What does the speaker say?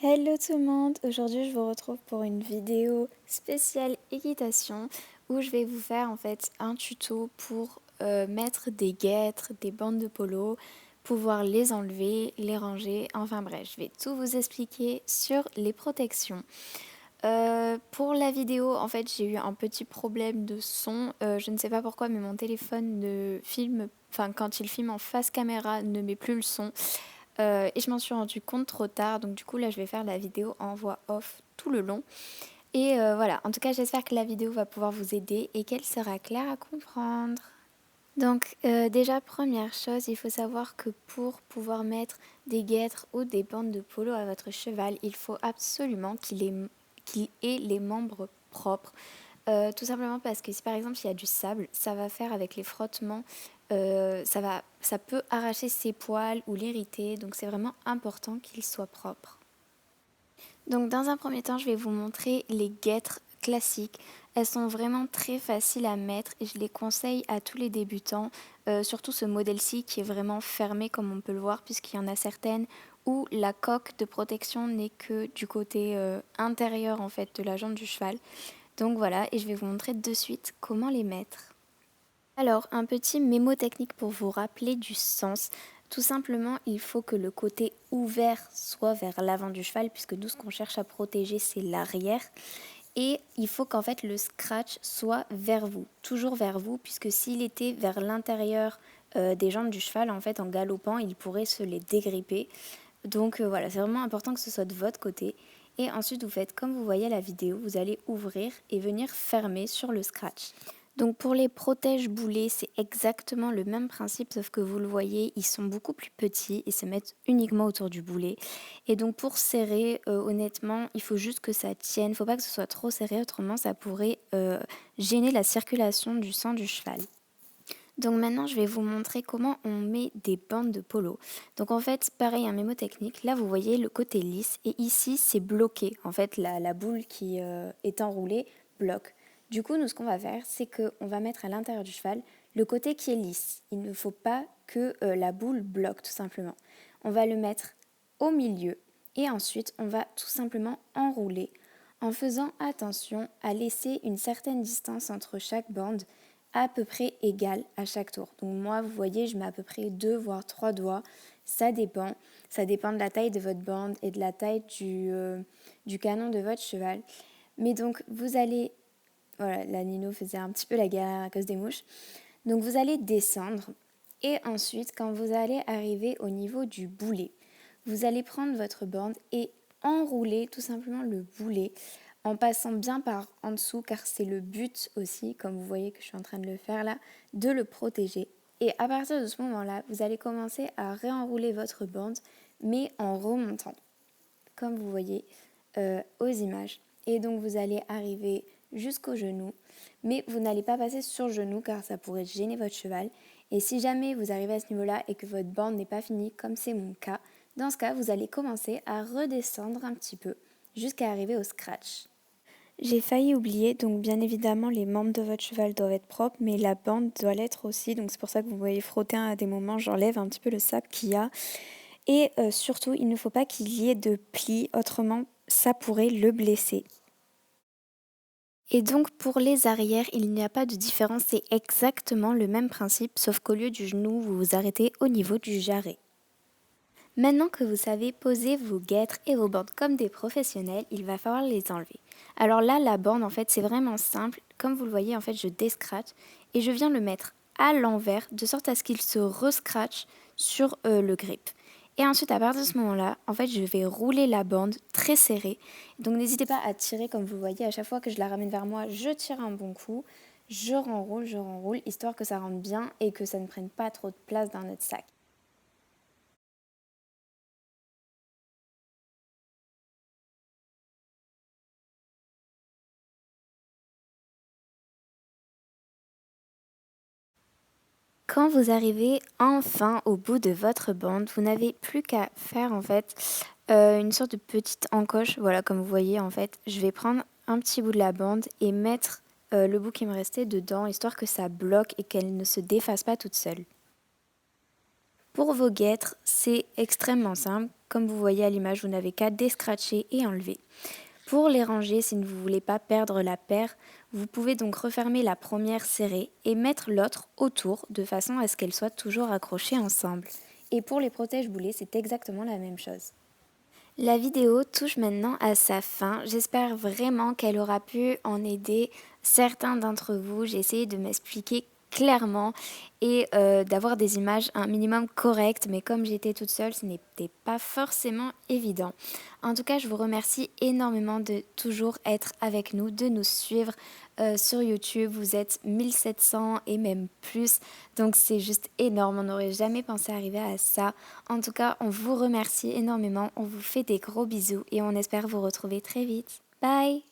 Hello tout le monde, aujourd'hui je vous retrouve pour une vidéo spéciale équitation où je vais vous faire en fait un tuto pour mettre des guêtres, des bandes de polo, pouvoir les enlever, les ranger, enfin bref, je vais tout vous expliquer sur les protections. Pour la vidéo, en fait j'ai eu un petit problème de son, je ne sais pas pourquoi mais mon téléphone ne filme, enfin quand il filme en face caméra ne met plus le son. Et je m'en suis rendu compte trop tard, donc du coup là je vais faire la vidéo en voix off tout le long. Et voilà, en tout cas j'espère que la vidéo va pouvoir vous aider et qu'elle sera claire à comprendre. Donc déjà première chose, il faut savoir que pour pouvoir mettre des guêtres ou des bandes de polo à votre cheval, il faut absolument qu'il ait les membres propres. Tout simplement parce que si par exemple il y a du sable, ça va faire avec les frottements, ça peut arracher ses poils ou l'irriter, donc c'est vraiment important qu'il soit propre. Donc dans un premier temps, je vais vous montrer les guêtres classiques. Elles sont vraiment très faciles à mettre et je les conseille à tous les débutants, surtout ce modèle-ci qui est vraiment fermé comme on peut le voir puisqu'il y en a certaines où la coque de protection n'est que du côté intérieur en fait de la jambe du cheval. Donc voilà, et je vais vous montrer de suite comment les mettre. Alors, un petit mémo technique pour vous rappeler du sens. Tout simplement, il faut que le côté ouvert soit vers l'avant du cheval, puisque nous, ce qu'on cherche à protéger, c'est l'arrière. Et il faut qu'en fait le scratch soit vers vous, toujours vers vous, puisque s'il était vers l'intérieur des jambes du cheval, en fait, en galopant, il pourrait se les dégripper. Donc voilà, c'est vraiment important que ce soit de votre côté. Et ensuite, vous faites comme vous voyez à la vidéo, vous allez ouvrir et venir fermer sur le scratch. Donc pour les protège-boulets, c'est exactement le même principe, sauf que vous le voyez, ils sont beaucoup plus petits et se mettent uniquement autour du boulet. Et donc pour serrer, honnêtement, il faut juste que ça tienne, il ne faut pas que ce soit trop serré, autrement ça pourrait gêner la circulation du sang du cheval. Donc maintenant, je vais vous montrer comment on met des bandes de polo. Donc en fait, pareil, un mémo technique. Là, vous voyez le côté lisse et ici, c'est bloqué. En fait, la boule qui est enroulée bloque. Du coup, nous, ce qu'on va faire, c'est qu'on va mettre à l'intérieur du cheval le côté qui est lisse. Il ne faut pas que la boule bloque, tout simplement. On va le mettre au milieu et ensuite, on va tout simplement enrouler en faisant attention à laisser une certaine distance entre chaque bande à peu près égale à chaque tour. Donc moi, vous voyez, je mets à peu près 2 voire 3 doigts. Ça dépend. Ça dépend de la taille de votre bande et de la taille du canon de votre cheval. Mais donc, vous allez... Voilà, la Nino faisait un petit peu la galère à cause des mouches. Donc, vous allez descendre. Et ensuite, quand vous allez arriver au niveau du boulet, vous allez prendre votre bande et enrouler tout simplement le boulet en passant bien par en dessous, car c'est le but aussi, comme vous voyez que je suis en train de le faire là, de le protéger. Et à partir de ce moment-là, vous allez commencer à réenrouler votre bande, mais en remontant, comme vous voyez aux images. Et donc vous allez arriver jusqu'au genou, mais vous n'allez pas passer sur le genou car ça pourrait gêner votre cheval. Et si jamais vous arrivez à ce niveau-là et que votre bande n'est pas finie, comme c'est mon cas, dans ce cas, vous allez commencer à redescendre un petit peu jusqu'à arriver au scratch. J'ai failli oublier, donc bien évidemment les membres de votre cheval doivent être propres, mais la bande doit l'être aussi, donc c'est pour ça que vous voyez frotter à des moments, j'enlève un petit peu le sable qu'il y a. Et surtout, il ne faut pas qu'il y ait de plis, autrement ça pourrait le blesser. Et donc pour les arrières, il n'y a pas de différence, c'est exactement le même principe, sauf qu'au lieu du genou, vous vous arrêtez au niveau du jarret. Maintenant que vous savez poser vos guêtres et vos bandes comme des professionnels, il va falloir les enlever. Alors là, la bande, en fait, c'est vraiment simple. Comme vous le voyez, en fait, je descratch et je viens le mettre à l'envers de sorte à ce qu'il se rescratche sur le grip. Et ensuite, à partir de ce moment-là, en fait, je vais rouler la bande très serrée. Donc n'hésitez pas à tirer, comme vous le voyez, à chaque fois que je la ramène vers moi, je tire un bon coup, je renroule, histoire que ça rentre bien et que ça ne prenne pas trop de place dans notre sac. Quand vous arrivez enfin au bout de votre bande, vous n'avez plus qu'à faire en fait une sorte de petite encoche. Voilà, comme vous voyez en fait, je vais prendre un petit bout de la bande et mettre le bout qui me restait dedans, histoire que ça bloque et qu'elle ne se défasse pas toute seule. Pour vos guêtres, c'est extrêmement simple. Comme vous voyez à l'image, vous n'avez qu'à descratcher et enlever. Pour les ranger, si vous ne voulez pas perdre la paire, vous pouvez donc refermer la première serrée et mettre l'autre autour de façon à ce qu'elles soient toujours accrochées ensemble. Et pour les protège-boulets, c'est exactement la même chose. La vidéo touche maintenant à sa fin. J'espère vraiment qu'elle aura pu en aider certains d'entre vous. J'ai essayé de m'expliquer clairement et d'avoir des images un minimum correctes, mais comme j'étais toute seule, ce n'était pas forcément évident. En tout cas, je vous remercie énormément de toujours être avec nous, de nous suivre sur YouTube. Vous êtes 1700 et même plus, donc c'est juste énorme. On n'aurait jamais pensé arriver à ça. En tout cas, on vous remercie énormément, on vous fait des gros bisous et on espère vous retrouver très vite. Bye!